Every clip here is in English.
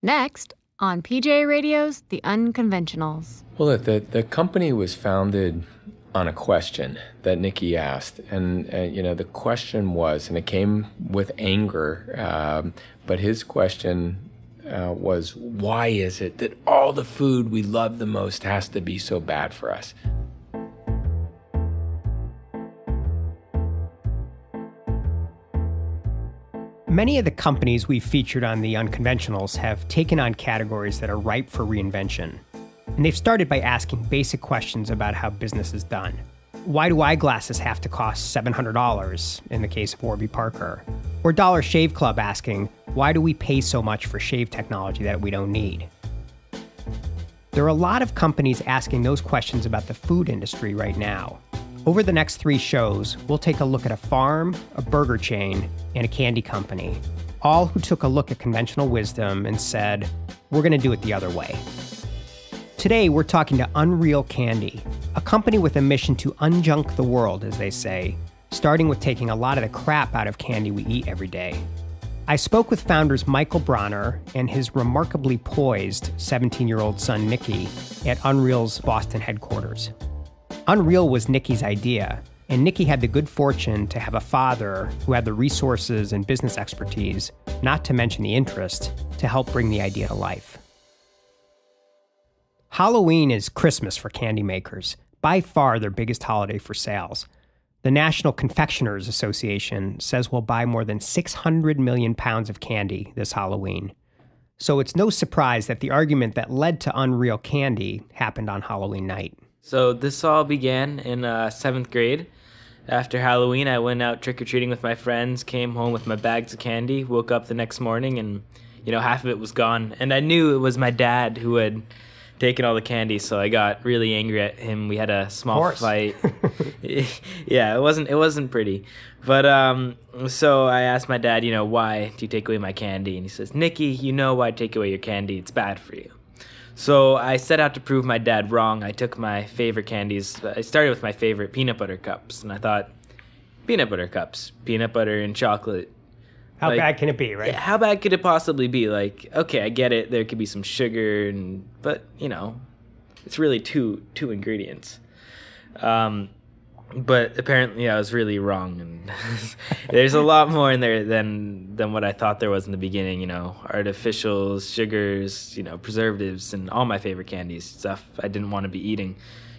Next, on PJ Radio's The Unconventionals. Well, the company was founded on a question that Nicky asked. And the question was, and it came with anger, but his question was, why is it that all the food we love the most has to be so bad for us? Many of the companies we've featured on The Unconventionals have taken on categories that are ripe for reinvention. And they've started by asking basic questions about how business is done. Why do eyeglasses have to cost $700 in the case of Warby Parker? Or Dollar Shave Club asking, why do we pay so much for shave technology that we don't need? There are a lot of companies asking those questions about the food industry right now. Over the next 3 shows, we'll take a look at a farm, a burger chain, and a candy company, all who took a look at conventional wisdom and said, we're going to do it the other way. Today, we're talking to Unreal Candy, a company with a mission to unjunk the world, as they say, starting with taking a lot of the crap out of candy we eat every day. I spoke with founders Michael Bronner and his remarkably poised 17-year-old son, Nicky, at Unreal's Boston headquarters. Unreal was Nicky's idea, and Nicky had the good fortune to have a father who had the resources and business expertise, not to mention the interest, to help bring the idea to life. Halloween is Christmas for candy makers, by far their biggest holiday for sales. The National Confectioners Association says we'll buy more than 600 million pounds of candy this Halloween. So it's no surprise that the argument that led to Unreal Candy happened on Halloween night. So this all began in 7th grade. After Halloween, I went out trick-or-treating with my friends, came home with my bags of candy, woke up the next morning, and, half of it was gone. And I knew it was my dad who had taken all the candy, so I got really angry at him. We had a small fight. Yeah, it wasn't pretty. But so I asked my dad, why do you take away my candy? And he says, Nicky, you know why I take away your candy. It's bad for you. So I set out to prove my dad wrong. I took my favorite candies. I started with my favorite peanut butter cups, and I thought, peanut butter cups, peanut butter and chocolate. How bad can it be, right? Yeah, how bad could it possibly be? Okay, I get it. There could be some sugar, but it's really two ingredients. But apparently I was really wrong, and there's a lot more in there than what I thought there was in the beginning. Artificials, sugars, preservatives, and all my favorite candies, stuff I didn't want to be eating.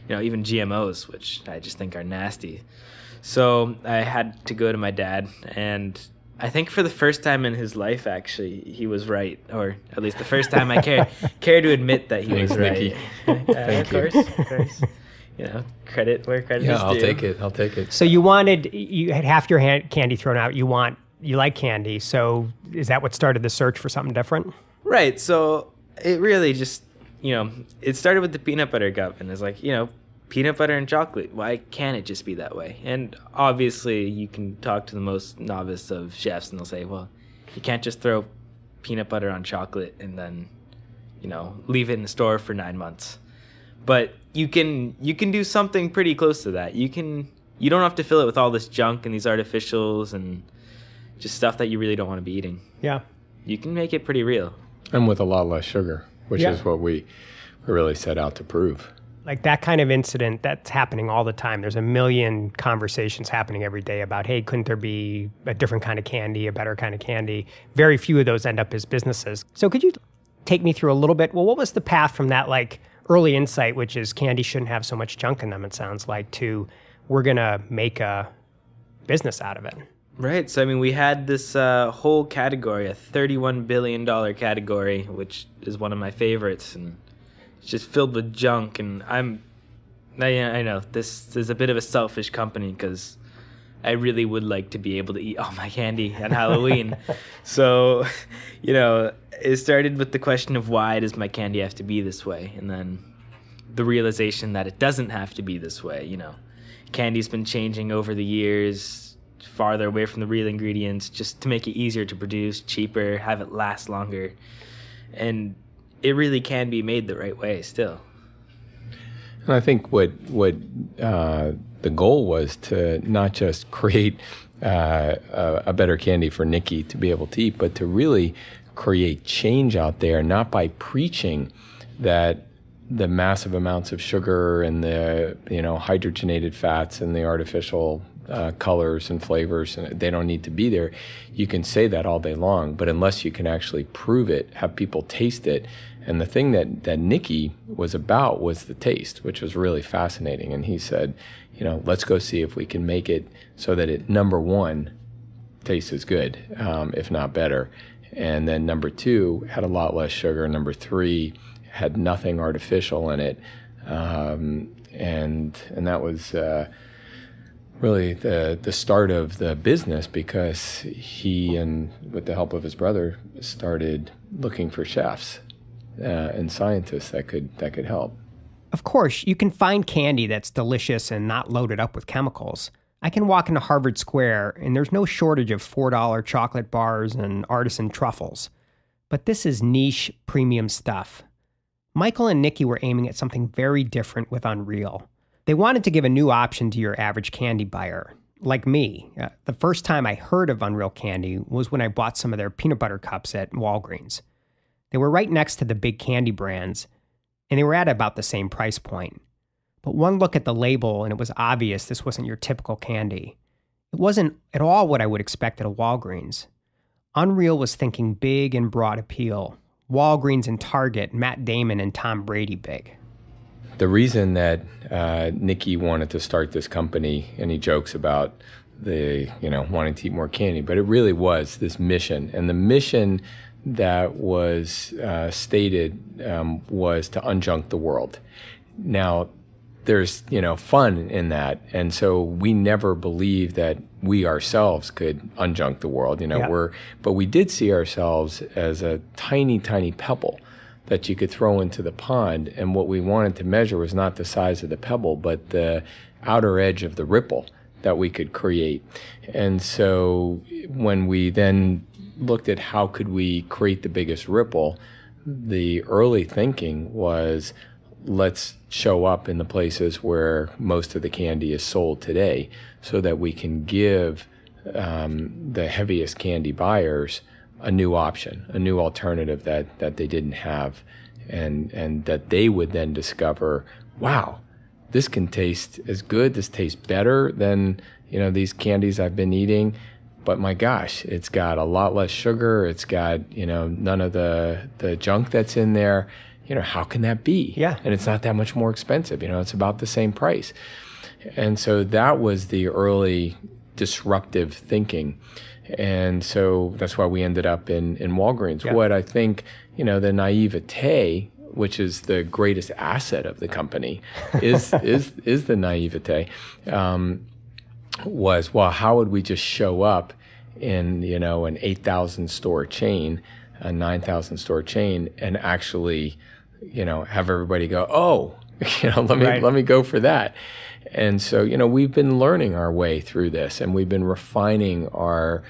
Even GMOs, which I just think are nasty. So I had to go to my dad, and I think for the first time in his life, actually, he was right, or at least the first time I care to admit that he was right. Thank you. Of course. Credit where credit is due. I'll take it. So you had half your candy thrown out. You like candy. So is that what started the search for something different? Right. So it really just, it started with the peanut butter cup, and it's like, peanut butter and chocolate. Why can't it just be that way? And obviously you can talk to the most novice of chefs, and they'll say, well, you can't just throw peanut butter on chocolate and then, leave it in the store for 9 months. But you can do something pretty close to that. You don't have to fill it with all this junk and these artificials and just stuff that you really don't want to be eating. Yeah. You can make it pretty real. And with a lot less sugar, which is what we really set out to prove. Like that kind of incident, that's happening all the time. There's a million conversations happening every day about, hey, couldn't there be a different kind of candy, a better kind of candy? Very few of those end up as businesses. So could you take me through a little bit? Well, what was the path from that, early insight, which is candy shouldn't have so much junk in them, it sounds like, to we're going to make a business out of it? Right. So, we had this whole category, a $31 billion category, which is one of my favorites, and it's just filled with junk. And I know this is a bit of a selfish company because I really would like to be able to eat all my candy on Halloween. So, it started with the question of why does my candy have to be this way? And then the realization that it doesn't have to be this way. Candy's been changing over the years, farther away from the real ingredients, just to make it easier to produce, cheaper, have it last longer. And it really can be made the right way still. And I think what the goal was to not just create a better candy for Nicky to be able to eat, but to really create change out there, not by preaching that the massive amounts of sugar and the hydrogenated fats and the artificial colors and flavors, and they don't need to be there. You can say that all day long, but unless you can actually prove it, have people taste it. And the thing that Nicky was about was the taste, which was really fascinating. And he said, let's go see if we can make it so that it, number one, tastes as good, if not better. And then number two, had a lot less sugar. Number three, had nothing artificial in it. And that was really the start of the business, because he, and with the help of his brother, started looking for chefs and scientists that could help. Of course, you can find candy that's delicious and not loaded up with chemicals. I can walk into Harvard Square, and there's no shortage of $4 chocolate bars and artisan truffles. But this is niche, premium stuff. Michael and Nicky were aiming at something very different with Unreal. They wanted to give a new option to your average candy buyer. Like me, the first time I heard of Unreal Candy was when I bought some of their peanut butter cups at Walgreens. They were right next to the big candy brands, and they were at about the same price point. But one look at the label and it was obvious this wasn't your typical candy. It wasn't at all what I would expect at a Walgreens. Unreal was thinking big and broad appeal. Walgreens and Target, Matt Damon and Tom Brady big. The reason that Nicky wanted to start this company, and he jokes about wanting to eat more candy, but it really was this mission. And the mission that was stated was to unjunk the world. Now, there's fun in that, and so we never believed that we ourselves could unjunk the world. But we did see ourselves as a tiny pebble that you could throw into the pond, and what we wanted to measure was not the size of the pebble, but the outer edge of the ripple that we could create. And so when we then looked at how could we create the biggest ripple, the early thinking was, let's show up in the places where most of the candy is sold today, so that we can give the heaviest candy buyers a new option, a new alternative that they didn't have, and that they would then discover, wow, this can taste as good, this tastes better than these candies I've been eating, but my gosh, it's got a lot less sugar, it's got none of the junk that's in there. How can that be? Yeah. And it's not that much more expensive. It's about the same price. And so that was the early disruptive thinking. And so that's why we ended up in Walgreens. Yeah. What I think, the naivete, which is the greatest asset of the company, is the naivete, was, well, how would we just show up in, an 8,000 store chain, a 9,000 store chain, and actually have everybody go, oh, let me go for that. And so, we've been learning our way through this, and we've been refining our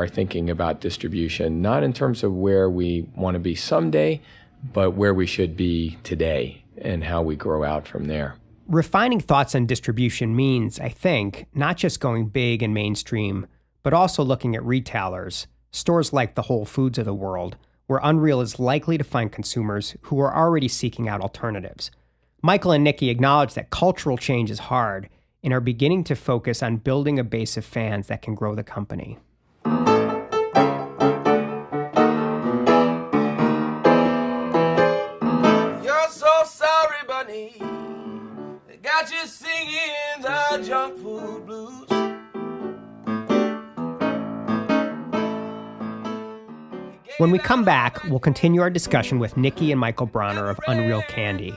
thinking about distribution, not in terms of where we want to be someday, but where we should be today and how we grow out from there. Refining thoughts on distribution means, I think, not just going big and mainstream, but also looking at retailers, stores like the Whole Foods of the world, where Unreal is likely to find consumers who are already seeking out alternatives. Michael and Nicky acknowledge that cultural change is hard and are beginning to focus on building a base of fans that can grow the company. You're so sorry, bunny. They got you singing the junk food blues. When we come back, we'll continue our discussion with Nicky and Michael Bronner of Unreal Candy.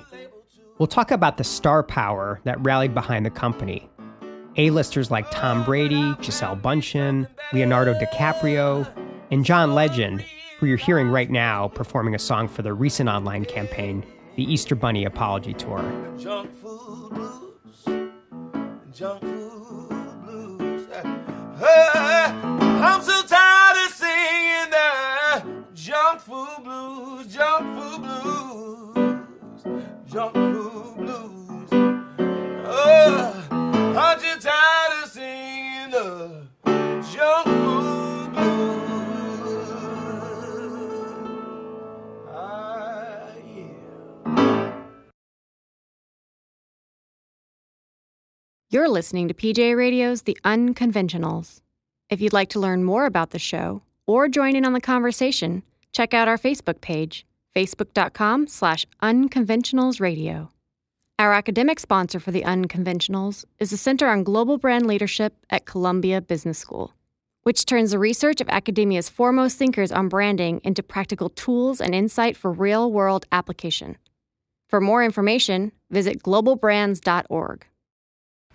We'll talk about the star power that rallied behind the company. A-listers like Tom Brady, Gisele Bündchen, Leonardo DiCaprio, and John Legend, who you're hearing right now performing a song for the recent online campaign, the Easter Bunny Apology Tour. Junk food blues. Junk food blues. I'm so tired of singing the junk food blues, junk food blues, junk food blues. Oh, aren't you tired of singing the junk food blues? You're listening to PJ Radio's The Unconventionals. If you'd like to learn more about the show or join in on the conversation, check out our Facebook page, facebook.com/unconventionalsradio. Our academic sponsor for The Unconventionals is the Center on Global Brand Leadership at Columbia Business School, which turns the research of academia's foremost thinkers on branding into practical tools and insight for real-world application. For more information, visit globalbrands.org.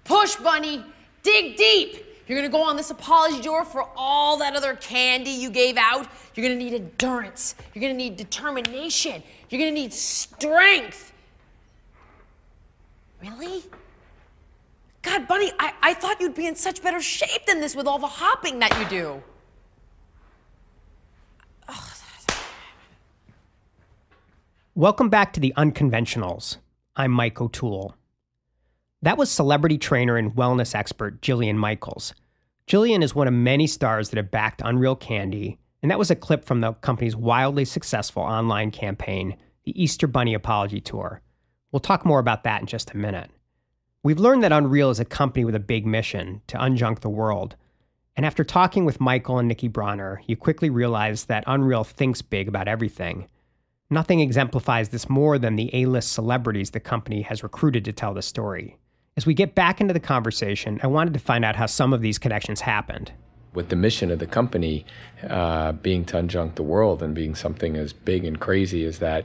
Push, Bunny. Dig deep. You're going to go on this apology tour for all that other candy you gave out. You're going to need endurance. You're going to need determination. You're going to need strength. Really? God, Bunny, I thought you'd be in such better shape than this with all the hopping that you do. Welcome back to The Unconventionals. I'm Mike O'Toole. That was celebrity trainer and wellness expert Jillian Michaels. Jillian is one of many stars that have backed Unreal Candy, and that was a clip from the company's wildly successful online campaign, the Easter Bunny Apology Tour. We'll talk more about that in just a minute. We've learned that Unreal is a company with a big mission to unjunk the world. And after talking with Michael and Nicky Bronner, you quickly realize that Unreal thinks big about everything. Nothing exemplifies this more than the A-list celebrities the company has recruited to tell the story. As we get back into the conversation, I wanted to find out how some of these connections happened. With the mission of the company being to unjunk the world and being something as big and crazy as that,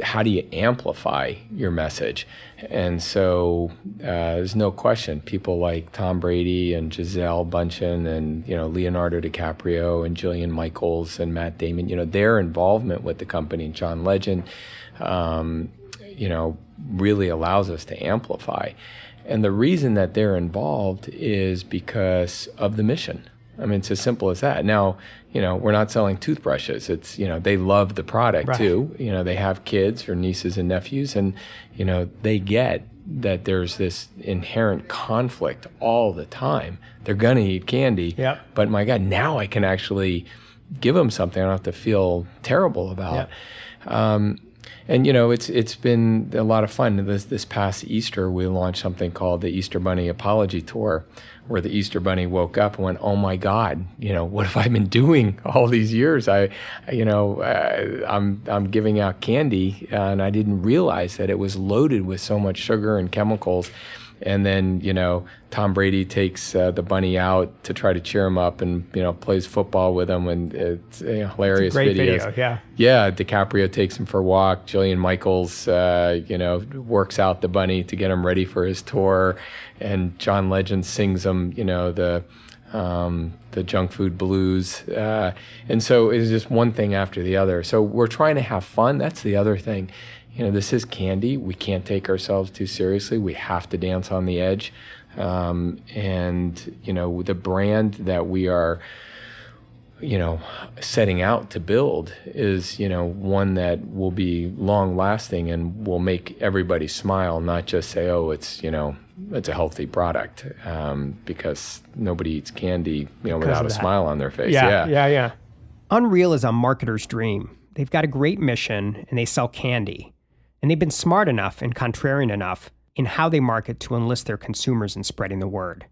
how do you amplify your message? And so there's no question, people like Tom Brady and Gisele Bündchen and Leonardo DiCaprio and Jillian Michaels and Matt Damon, their involvement with the company, John Legend, really allows us to amplify. And the reason that they're involved is because of the mission. I mean, it's as simple as that. Now, we're not selling toothbrushes. It's, they love the product too. They have kids or nieces and nephews, and, they get that there's this inherent conflict all the time. They're going to eat candy, but my God, now I can actually give them something I don't have to feel terrible about. And it's been a lot of fun. This past Easter, we launched something called the Easter Bunny Apology Tour, where the Easter Bunny woke up and went, "Oh my God, what have I been doing all these years? I'm giving out candy, and I didn't realize that it was loaded with so much sugar and chemicals." And then, Tom Brady takes the bunny out to try to cheer him up and, plays football with him. And it's hilarious. It's a great videos. video, yeah. Yeah, DiCaprio takes him for a walk. Jillian Michaels, works out the bunny to get him ready for his tour. And John Legend sings him, the junk food blues. And so it's just one thing after the other. So we're trying to have fun. That's the other thing. This is candy. We can't take ourselves too seriously. We have to dance on the edge. And the brand that we are, setting out to build is, one that will be long lasting and will make everybody smile, not just say, oh, it's a healthy product, because nobody eats candy, without a smile on their face. Yeah. Unreal is a marketer's dream. They've got a great mission and they sell candy. And they've been smart enough and contrarian enough in how they market to enlist their consumers in spreading the word.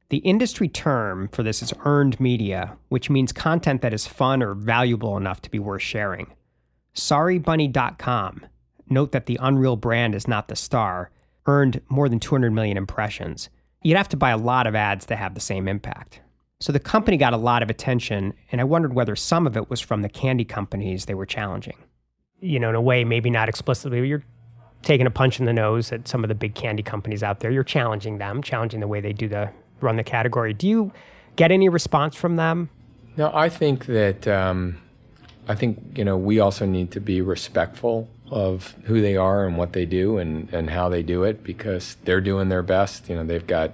The industry term for this is earned media, which means content that is fun or valuable enough to be worth sharing. SorryBunny.com, note that the Unreal brand is not the star, earned more than 200 million impressions. You'd have to buy a lot of ads to have the same impact. So the company got a lot of attention, and I wondered whether some of it was from the candy companies they were challenging. In a way, maybe not explicitly, but you're taking a punch in the nose at some of the big candy companies out there. You're challenging them, challenging the way they run the category. Do you get any response from them? No, I think that, we also need to be respectful of who they are and what they do and how they do it, because they're doing their best. They've got,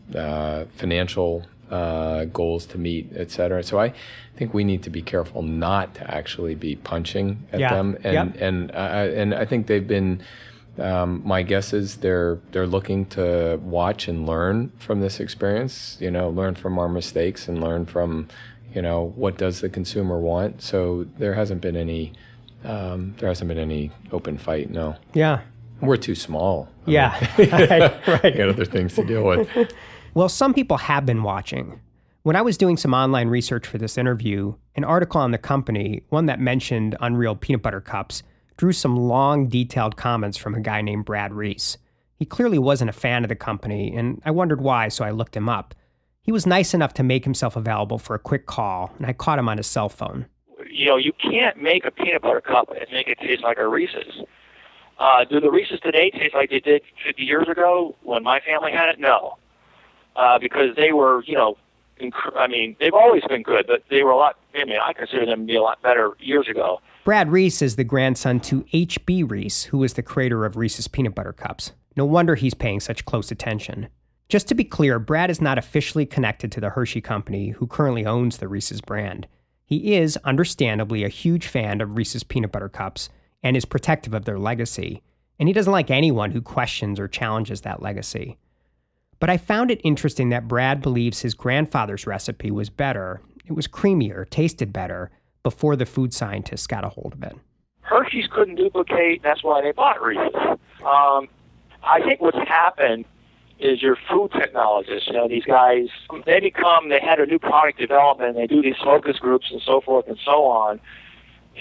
financial goals to meet, et cetera. So I think we need to be careful not to actually be punching at them. And I think they've been, my guess is they're looking to watch and learn from this experience, learn from our mistakes and learn from, what does the consumer want. So there hasn't been any open fight, no. Yeah. We're too small. Yeah, Right. Got other things to deal with. Well, some people have been watching. When I was doing some online research for this interview, an article on the company, one that mentioned Unreal peanut butter cups, drew some long, detailed comments from a guy named Brad Reese. He clearly wasn't a fan of the company, and I wondered why, so I looked him up. He was nice enough to make himself available for a quick call, and I caught him on his cell phone. You know, you can't make a peanut butter cup and make it taste like a Reese's. Do the Reese's today taste like they did 50 years ago when my family had it? No. Because they were, you know, they've always been good, but they were I consider them to be a lot better years ago. Brad Reese is the grandson to H.B. Reese, who is the creator of Reese's Peanut Butter Cups. No wonder he's paying such close attention. Just to be clear, Brad is not officially connected to the Hershey Company, who currently owns the Reese's brand. He is, understandably, a huge fan of Reese's Peanut Butter Cups and is protective of their legacy, and he doesn't like anyone who questions or challenges that legacy. But I found it interesting that Brad believes his grandfather's recipe was better, it was creamier, tasted better, before the food scientists got a hold of it. Hershey's couldn't duplicate, that's why they bought Reese's. I think what's happened is your food technologists, you know, these guys, they had a new product development, and they do these focus groups and so forth and so on,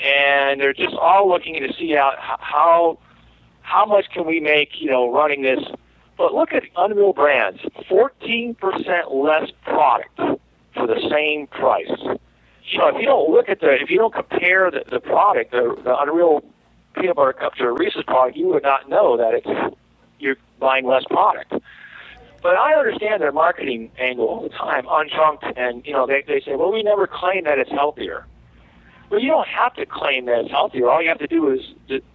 and they're just all looking to see out how much can we make, you know, running this. But look at Unreal Brands, 14% less product for the same price. You know, if you don't compare the product, the Unreal peanut butter cup to a Reese's product, you would not know that you're buying less product. But I understand their marketing angle all the time, Unjunk, and, you know, they say, well, we never claim that it's healthier. Well, you don't have to claim that it's healthier. All you have to do is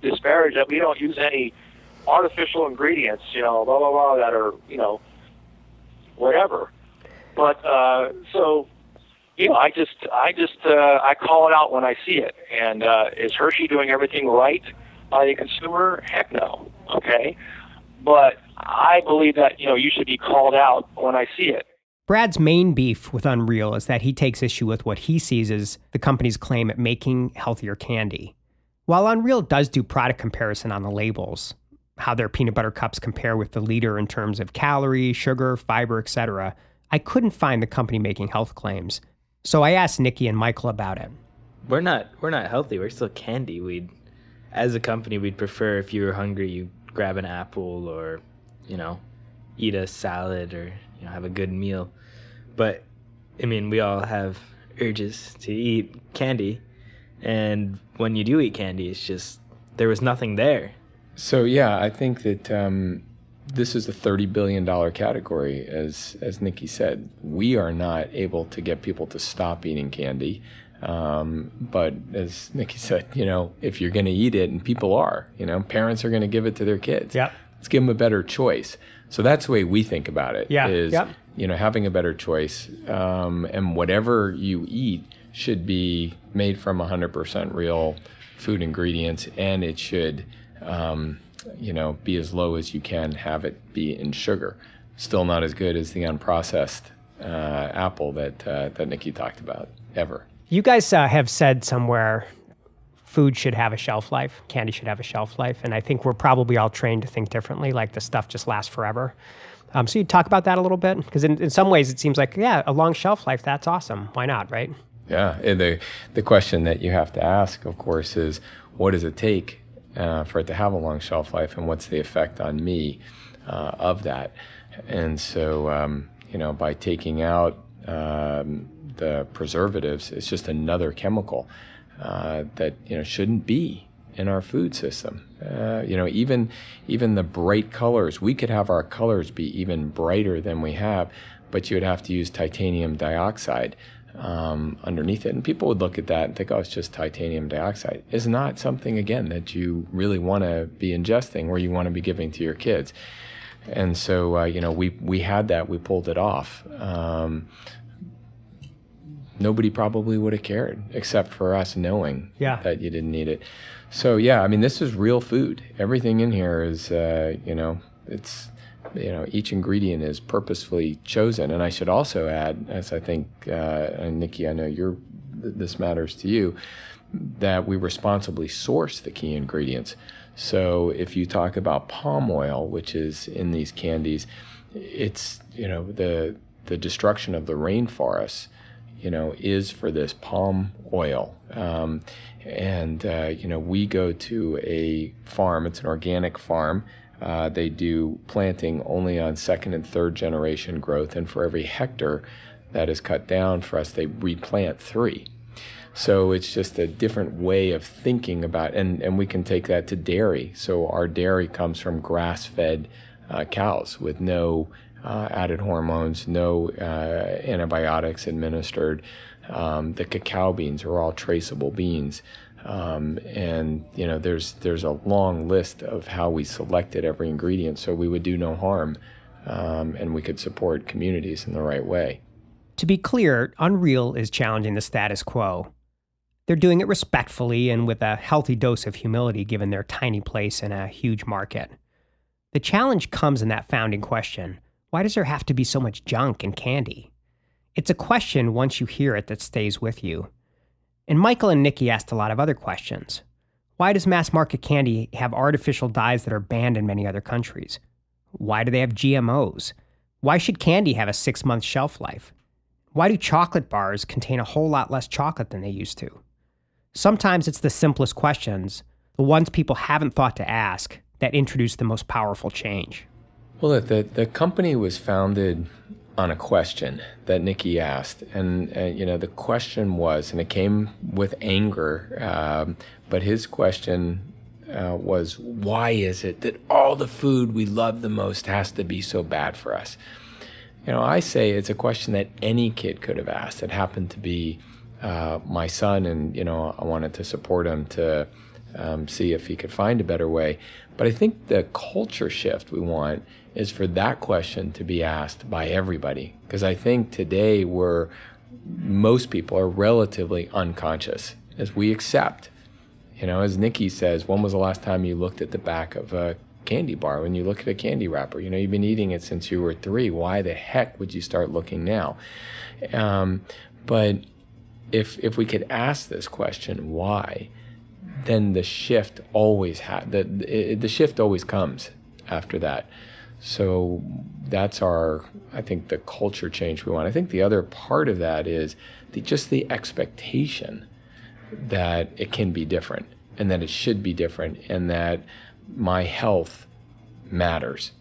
disparage that we don't use any artificial ingredients, you know, blah, blah, blah, that are, you know, whatever. But, so, you know, I call it out when I see it. And is Hershey doing everything right by the consumer? Heck no. Okay. But I believe that, you know, you should be called out when I see it. Brad's main beef with Unreal is that he takes issue with what he sees as the company's claim at making healthier candy. While Unreal does do product comparison on the labels, how their peanut butter cups compare with the leader in terms of calories, sugar, fiber, etc., I couldn't find the company making health claims. So I asked Nicky and Michael about it. We're not healthy. We're still candy. As a company, we'd prefer if you were hungry, you grab an apple or, you know, eat a salad or, you know, have a good meal. But, I mean, we all have urges to eat candy. And when you do eat candy, it's just, there was nothing there. So, yeah, I think that this is a $30 billion category, as Nicky said. We are not able to get people to stop eating candy. But as Nicky said, you know, if you're going to eat it, and people are, you know, parents are going to give it to their kids. Yep. Let's give them a better choice. So that's the way we think about it. Yeah. Is, yep. you know, having a better choice. And whatever you eat should be made from 100% real food ingredients, and it should, you know, be as low as you can have it be in sugar. Still not as good as the unprocessed apple that Nicky talked about, ever. You guys have said somewhere food should have a shelf life, candy should have a shelf life, and I think we're probably all trained to think differently, like the stuff just lasts forever. So you talk about that a little bit? Because in some ways it seems like, yeah, a long shelf life, that's awesome. Why not, right? Yeah, the question that you have to ask, of course, is what does it take for it to have a long shelf life, and what's the effect on me of that? And so, you know, by taking out the preservatives, it's just another chemical that, you know, shouldn't be in our food system. You know, even the bright colors, we could have our colors be even brighter than we have, but you would have to use titanium dioxide underneath it. And people would look at that and think, oh, it's just titanium dioxide. It's not something, again, that you really want to be ingesting or you want to be giving to your kids. And so, you know, we had that, we pulled it off. Nobody probably would have cared except for us knowing that you didn't need it. So, yeah, I mean, this is real food. Everything in here is, you know, it's, you know, each ingredient is purposefully chosen. And I should also add, as I think, and Nicky, I know this matters to you, that we responsibly source the key ingredients. So if you talk about palm oil, which is in these candies, it's, the destruction of the rainforests, is for this palm oil. We go to a farm, it's an organic farm. They do planting only on second and third generation growth, and for every hectare that is cut down for us, they replant 3. So it's just a different way of thinking about, and we can take that to dairy. So our dairy comes from grass-fed cows with no added hormones, no antibiotics administered. The cacao beans are all traceable beans. There's a long list of how we selected every ingredient so we would do no harm, and we could support communities in the right way. To be clear, Unreal is challenging the status quo. They're doing it respectfully and with a healthy dose of humility given their tiny place in a huge market. The challenge comes in that founding question: why does there have to be so much junk in candy? It's a question, once you hear it, that stays with you. And Michael and Nicky asked a lot of other questions. Why does mass market candy have artificial dyes that are banned in many other countries? Why do they have GMOs? Why should candy have a 6-month shelf life? Why do chocolate bars contain a whole lot less chocolate than they used to? Sometimes it's the simplest questions, the ones people haven't thought to ask, that introduce the most powerful change. Well, the company was founded on a question that Nicky asked, and the question was, and it came with anger, but his question was, why is it that all the food we love the most has to be so bad for us? I say it's a question that any kid could have asked. It happened to be my son, and I wanted to support him to see if he could find a better way. But I think the culture shift we want is for that question to be asked by everybody, because I think today most people are relatively unconscious as we accept. As Nicky says, when was the last time you looked at the back of a candy bar? When you look at a candy wrapper, you've been eating it since you were 3. Why the heck would you start looking now? But if we could ask this question, why, then the shift always the shift always comes after that. So that's I think the culture change we want. I think the other part of that is just the expectation that it can be different, and that it should be different, and that my health matters.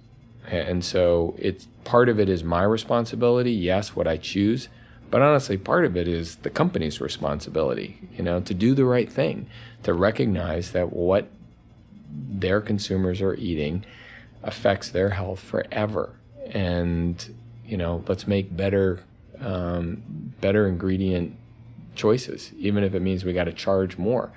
And so part of it is my responsibility, yes, what I choose, but honestly, part of it is the company's responsibility, to do the right thing, to recognize that what their consumers are eating affects their health forever. And, let's make better ingredient choices, even if it means we got to charge more.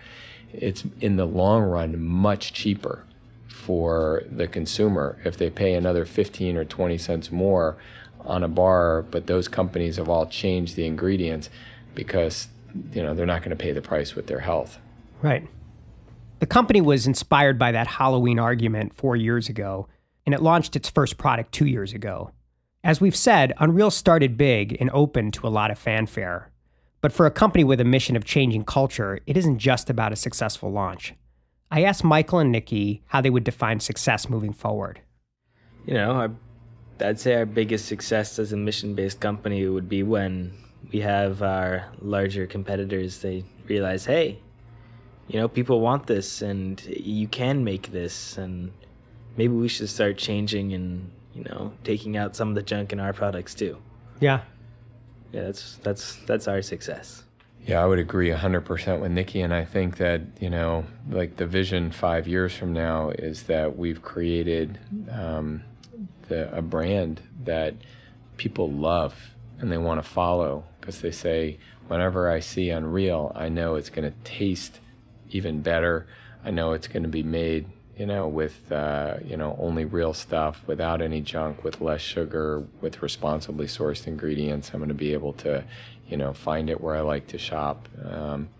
It's in the long run much cheaper for the consumer if they pay another 15 or 20 cents more on a bar, but those companies have all changed the ingredients because, they're not going to pay the price with their health. Right. The company was inspired by that Halloween argument 4 years ago, and it launched its first product 2 years ago. As we've said, Unreal started big and open to a lot of fanfare. But for a company with a mission of changing culture, it isn't just about a successful launch. I asked Michael and Nicky how they would define success moving forward. I'd say our biggest success as a mission-based company would be when we have our larger competitors, they realize, hey, people want this, and you can make this, and maybe we should start changing and, taking out some of the junk in our products too. Yeah. Yeah, that's our success. Yeah, I would agree 100% with Nicky, and I think that, the vision 5 years from now is that we've created a brand that people love and they want to follow, because they say, whenever I see Unreal, I know it's going to taste even better. I know it's going to be made, with, only real stuff, without any junk, with less sugar, with responsibly sourced ingredients. I'm going to be able to, find it where I like to shop.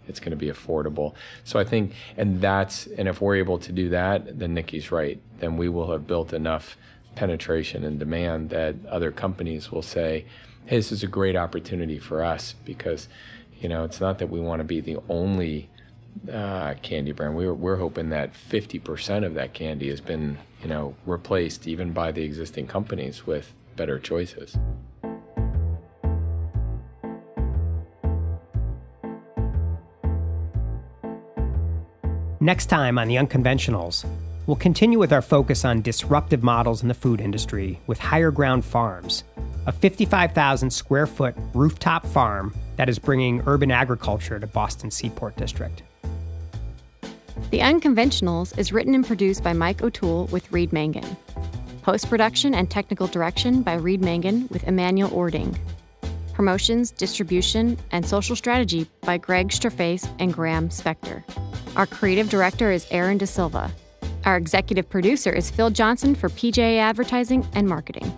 It's going to be affordable. So I think, and if we're able to do that, then Nicky's right. Then we will have built enough penetration and demand that other companies will say, hey, this is a great opportunity for us, because, it's not that we want to be the only candy brand. We're hoping that 50% of that candy has been, replaced even by the existing companies with better choices. Next time on The Unconventionals, we'll continue with our focus on disruptive models in the food industry with Higher Ground Farms, a 55,000 square foot rooftop farm that is bringing urban agriculture to Boston's Seaport District. The Unconventionals is written and produced by Mike O'Toole with Reed Mangan. Post-production and technical direction by Reed Mangan with Emmanuel Ording. Promotions, distribution, and social strategy by Greg Strafface and Graham Spector. Our creative director is Aaron De Silva. Our executive producer is Phil Johnson for PJA Advertising and Marketing.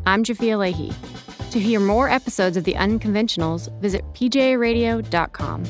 I'm Jafia Leahy. To hear more episodes of The Unconventionals, visit pjaradio.com.